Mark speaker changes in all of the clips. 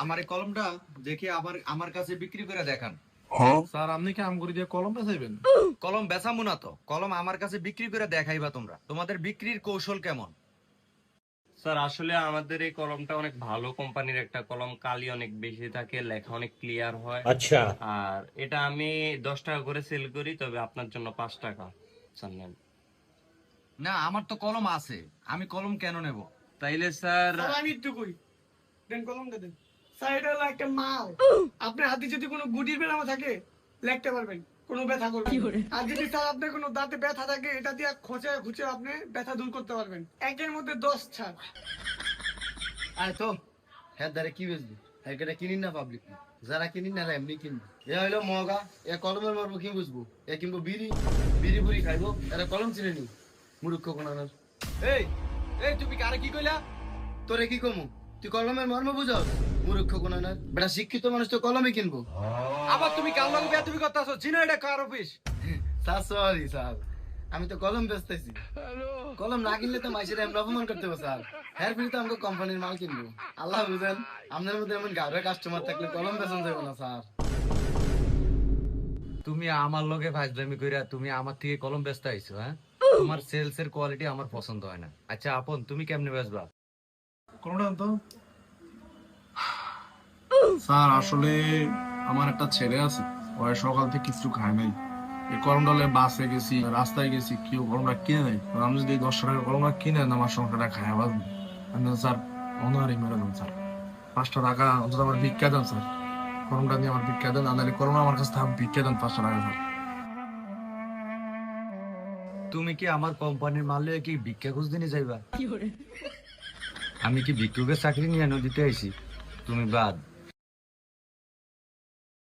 Speaker 1: আমার এই কলমটা দেখে আমার কাছে বিক্রি করে দেখান।
Speaker 2: স্যার আপনি কি আমগুরি দিয়ে কলম বেচাইবেন?
Speaker 1: কলম বেচামু না তো, কলম আমার কাছে বিক্রি করে দেখাইবা তোমরা। তোমাদের বিক্রির কৌশল কেমন?
Speaker 3: স্যার আসলে আমাদের এই কলমটা অনেক ভালো কোম্পানির একটা কলম, কালি অনেক বেশি থাকে, লেখা অনেক ক্লিয়ার হয়।
Speaker 4: अच्छा।
Speaker 3: আর এটা আমি 10 টাকা করে সেল করি, তবে আপনার জন্য 5 টাকা। স্যার নেন।
Speaker 1: না, আমার তো কলম আছে, আমি কলম কেন নেব?
Speaker 3: তাইলে স্যার
Speaker 5: স্যার আমি একটু কই দেন, কলমটা দেন। স্যার এটা হলো একটা মাল। আপনার হাতে যদি কোনো গুটির বেলামা থাকে লিখতে পারবেন, কোনো ব্যথা করবে না। আর যদি স্যার আপনার কোনো দাঁতে ব্যথা থাকে, এটা দিয়ে খোঁচে খুঁচে আপনি ব্যথা দূর করতে পারবেন। একের মধ্যে 10 ছাড়।
Speaker 6: আয় তো হ্যাঁ দারে কি বেচবি? হ্যাঁ এটা কিনি না পাবলিক, যারা কিনি না এমনি কিনবো। এ হইলো মগা, এ কলমের মারবো কি বুঝবো? এ কিনবো বিড়ি, বিড়ি বুড়ি খাইবো, এরা কলম চিনে নি মূর্খ কোনার।
Speaker 1: এই এই তুমি কারে কি কইলা?
Speaker 6: তোরে কি কমু? তুই কলমের মর্ম বুঝাস? মূর্খ কোনার বেটা, শিক্ষিত মানুষ তো কলমই কিনবো।
Speaker 1: আবার তুমি কার লগে বেয়াদবি করতাছো? চিনো এটা কার অফিস?
Speaker 6: স্যার সরি স্যার, আমি তো কলম বেচতেছি। কলম না কিনলে তো মাইসের এমন অপমান করতে হবে স্যার। হ্যাঁ ফিরে তো আমাকে কোম্পানির মাল কিনবো। আল্লাহ বুঝেন, আপনার মধ্যে এমন গাড়ি কাস্টমার থাকলে কলম বেচন যাবে না স্যার।
Speaker 1: তুমি আমার লগে ফাজলামি কইরা তুমি আমার থেকে কলম বেচতে আইছো? হ্যাঁ, তোমার সেলস এর কোয়ালিটি আমার পছন্দ হয় না। আচ্ছা আপন, তুমি কেমনে বেচবা?
Speaker 2: কলমটা আনতো। স্যার আসলে আমার একটা ছেলে আছে, ওই সকাল থেকে কিছু খায় নাই। এই কলমটা হলে বাসে গেছি, রাস্তায় গেছি, কেউ কলমটা কিনে নেই। আমি যদি 10 টাকা কলমটা কিনে নেন, আমার সংসারটা খায় বাঁচবো। আমি স্যার অনারই মেরে দেন স্যার, 5টা টাকা অন্তত আমার ভিক্ষা দেন স্যার। কলমটা দিয়ে আমার ভিক্ষা দেন, আনালি কলম আমার কাছে থাক, ভিক্ষা দেন 5টা টাকা স্যার।
Speaker 1: তুমি কি আমার কোম্পানির মাল লইয়া কি ভিক্ষা খুঁজ দিনে যাইবা? আমি কি ভিক্ষুকের চাকরি নিয়ে নদীতে আইছি? তুমি বাদ।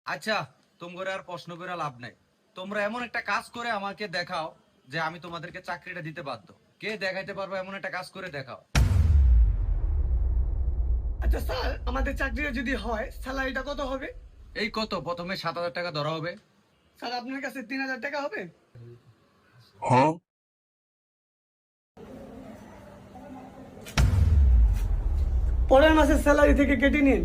Speaker 1: আচ্ছা, তোমরা আর প্রশ্ন করে লাভ নাই। তোমরা এমন একটা কাজ করে আমাকে দেখাও যে আমি তোমাদেরকে চাকরিটা দিতে বাধ্য। কে দেখাইতে পারবে? এমন একটা কাজ করে দেখাও।
Speaker 5: আচ্ছা স্যার, আমাদের চাকরিটা যদি হয় স্যালারিটা কত হবে?
Speaker 1: এই কত, প্রথমে 7,000 টাকা ধরা হবে।
Speaker 5: স্যার আপনার কাছে 3000 টাকা হবে? পরের মাসের স্যালারি থেকে কেটে নিন।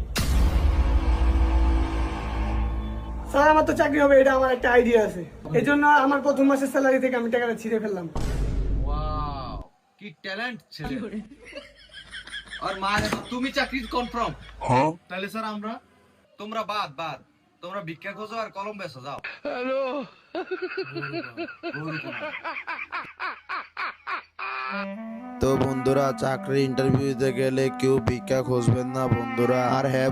Speaker 5: স্যার আমার তো চাকরি হবে, এটা আমার একটা আইডিয়া আছে। এই জন্য আমার প্রথম মাসের স্যালারি থেকে আমি টাকাটা ছিঁড়ে ফেললাম।
Speaker 1: ওয়াও, কি ট্যালেন্ট ছেলে। আর মানে তুমি চাকরি কনফার্ম?
Speaker 2: তাহলে স্যার আমরা
Speaker 1: তোমরা বাদ বাদ, তোমরা ভিক্ষা খোঁজো আর কলম বেচো, যাও।
Speaker 7: তো বন্ধুরা, চাকরির ইন্টারভিউ দিতে গেলে কেউ ভিক্ষা খুঁজবেন না বন্ধুরা। আর হ্যাঁ